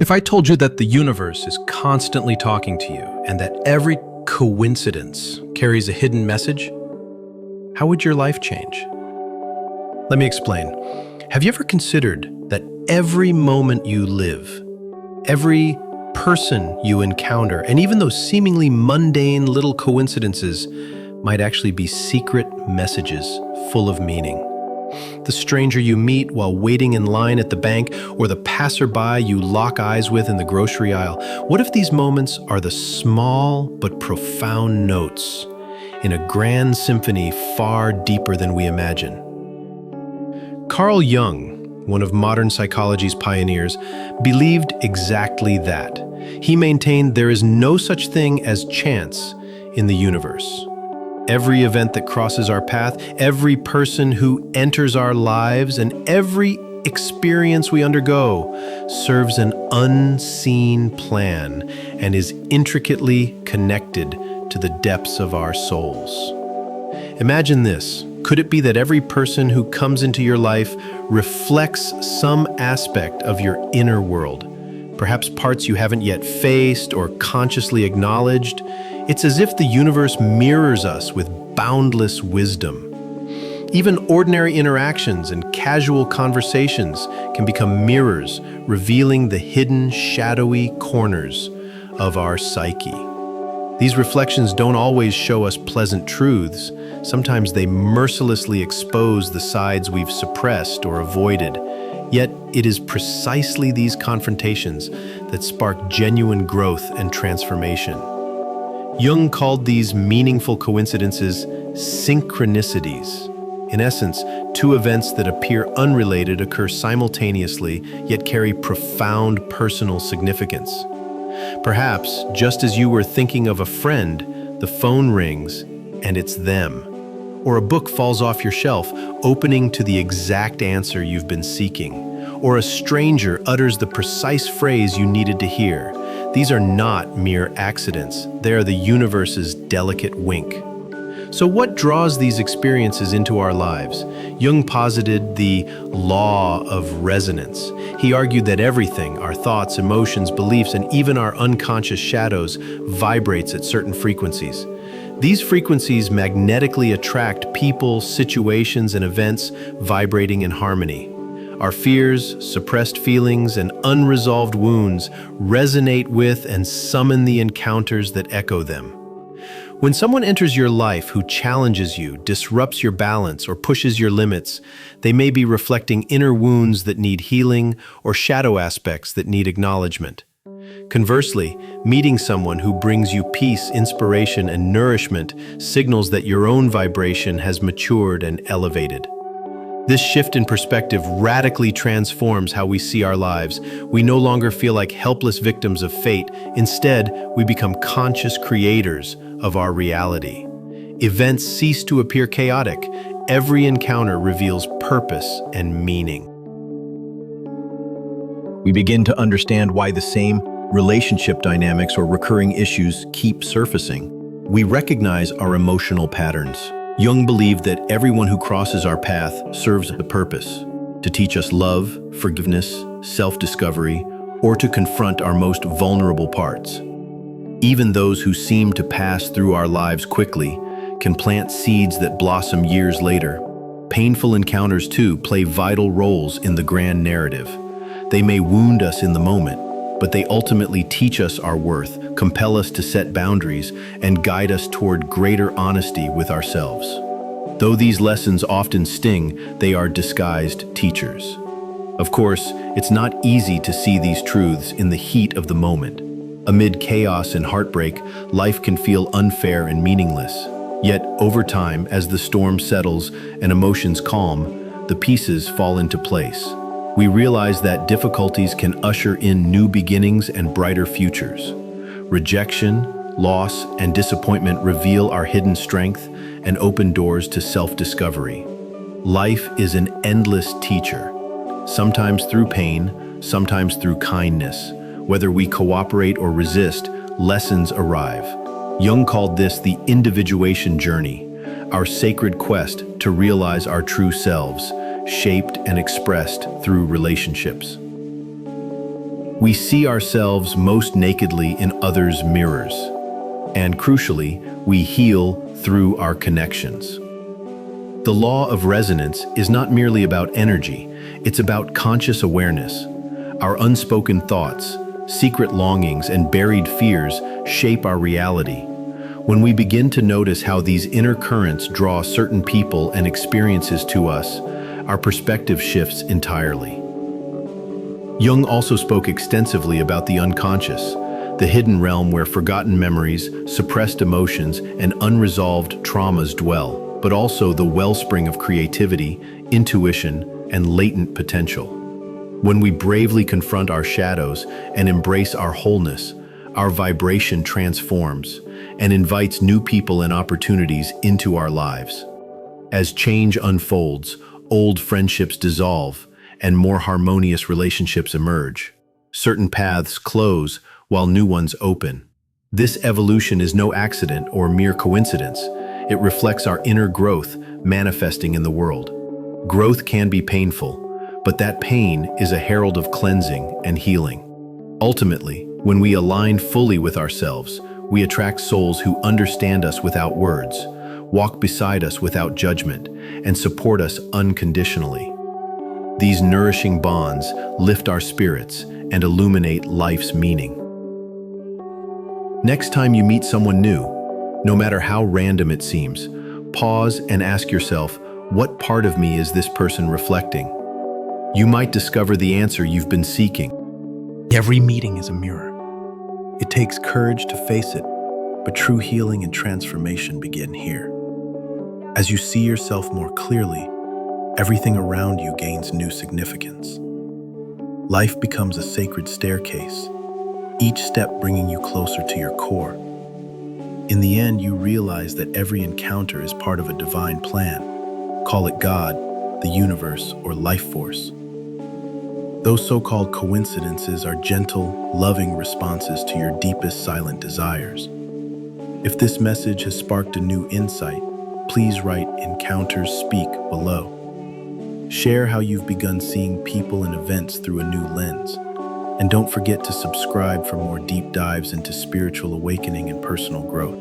If I told you that the universe is constantly talking to you and that every coincidence carries a hidden message, how would your life change? Let me explain. Have you ever considered that every moment you live, every person you encounter, and even those seemingly mundane little coincidences might actually be secret messages full of meaning? The stranger you meet while waiting in line at the bank, or the passerby you lock eyes with in the grocery aisle. What if these moments are the small but profound notes in a grand symphony far deeper than we imagine? Carl Jung, one of modern psychology's pioneers, believed exactly that. He maintained there is no such thing as chance in the universe. Every event that crosses our path, every person who enters our lives, and every experience we undergo serves an unseen plan and is intricately connected to the depths of our souls. Imagine this. Could it be that every person who comes into your life reflects some aspect of your inner world? Perhaps parts you haven't yet faced or consciously acknowledged? It's as if the universe mirrors us with boundless wisdom. Even ordinary interactions and casual conversations can become mirrors, revealing the hidden, shadowy corners of our psyche. These reflections don't always show us pleasant truths. Sometimes they mercilessly expose the sides we've suppressed or avoided. Yet it is precisely these confrontations that spark genuine growth and transformation. Jung called these meaningful coincidences synchronicities. In essence, two events that appear unrelated occur simultaneously, yet carry profound personal significance. Perhaps, just as you were thinking of a friend, the phone rings and it's them. Or a book falls off your shelf, opening to the exact answer you've been seeking. Or a stranger utters the precise phrase you needed to hear. These are not mere accidents. They are the universe's delicate wink. So what draws these experiences into our lives? Jung posited the law of resonance. He argued that everything, our thoughts, emotions, beliefs, and even our unconscious shadows, vibrates at certain frequencies. These frequencies magnetically attract people, situations, and events vibrating in harmony. Our fears, suppressed feelings, and unresolved wounds resonate with and summon the encounters that echo them. When someone enters your life who challenges you, disrupts your balance, or pushes your limits, they may be reflecting inner wounds that need healing or shadow aspects that need acknowledgement. Conversely, meeting someone who brings you peace, inspiration, and nourishment signals that your own vibration has matured and elevated. This shift in perspective radically transforms how we see our lives. We no longer feel like helpless victims of fate. Instead, we become conscious creators of our reality. Events cease to appear chaotic. Every encounter reveals purpose and meaning. We begin to understand why the same relationship dynamics or recurring issues keep surfacing. We recognize our emotional patterns. Jung believed that everyone who crosses our path serves a purpose, to teach us love, forgiveness, self-discovery, or to confront our most vulnerable parts. Even those who seem to pass through our lives quickly can plant seeds that blossom years later. Painful encounters, too, play vital roles in the grand narrative. They may wound us in the moment, but they ultimately teach us our worth, compel us to set boundaries, and guide us toward greater honesty with ourselves. Though these lessons often sting, they are disguised teachers. Of course, it's not easy to see these truths in the heat of the moment. Amid chaos and heartbreak, life can feel unfair and meaningless. Yet, over time, as the storm settles and emotions calm, the pieces fall into place. We realize that difficulties can usher in new beginnings and brighter futures. Rejection, loss, and disappointment reveal our hidden strength and open doors to self-discovery. Life is an endless teacher, sometimes through pain, sometimes through kindness. Whether we cooperate or resist, lessons arrive. Jung called this the individuation journey, our sacred quest to realize our true selves, shaped and expressed through relationships. We see ourselves most nakedly in others' mirrors. And crucially, we heal through our connections. The law of resonance is not merely about energy, it's about conscious awareness. Our unspoken thoughts, secret longings, and buried fears shape our reality. When we begin to notice how these inner currents draw certain people and experiences to us, our perspective shifts entirely. Jung also spoke extensively about the unconscious, the hidden realm where forgotten memories, suppressed emotions, and unresolved traumas dwell, but also the wellspring of creativity, intuition, and latent potential. When we bravely confront our shadows and embrace our wholeness, our vibration transforms and invites new people and opportunities into our lives. As change unfolds, old friendships dissolve, and more harmonious relationships emerge. Certain paths close while new ones open. This evolution is no accident or mere coincidence. It reflects our inner growth manifesting in the world. Growth can be painful, but that pain is a herald of cleansing and healing. Ultimately, when we align fully with ourselves, we attract souls who understand us without words, walk beside us without judgment, and support us unconditionally. These nourishing bonds lift our spirits and illuminate life's meaning. Next time you meet someone new, no matter how random it seems, pause and ask yourself, what part of me is this person reflecting? You might discover the answer you've been seeking. Every meeting is a mirror. It takes courage to face it, but true healing and transformation begin here. As you see yourself more clearly, everything around you gains new significance. Life becomes a sacred staircase, each step bringing you closer to your core. In the end, you realize that every encounter is part of a divine plan. Call it God, the universe, or life force. Those so-called coincidences are gentle, loving responses to your deepest silent desires. If this message has sparked a new insight, please write "Encounters Speak" below. Share how you've begun seeing people and events through a new lens. And don't forget to subscribe for more deep dives into spiritual awakening and personal growth.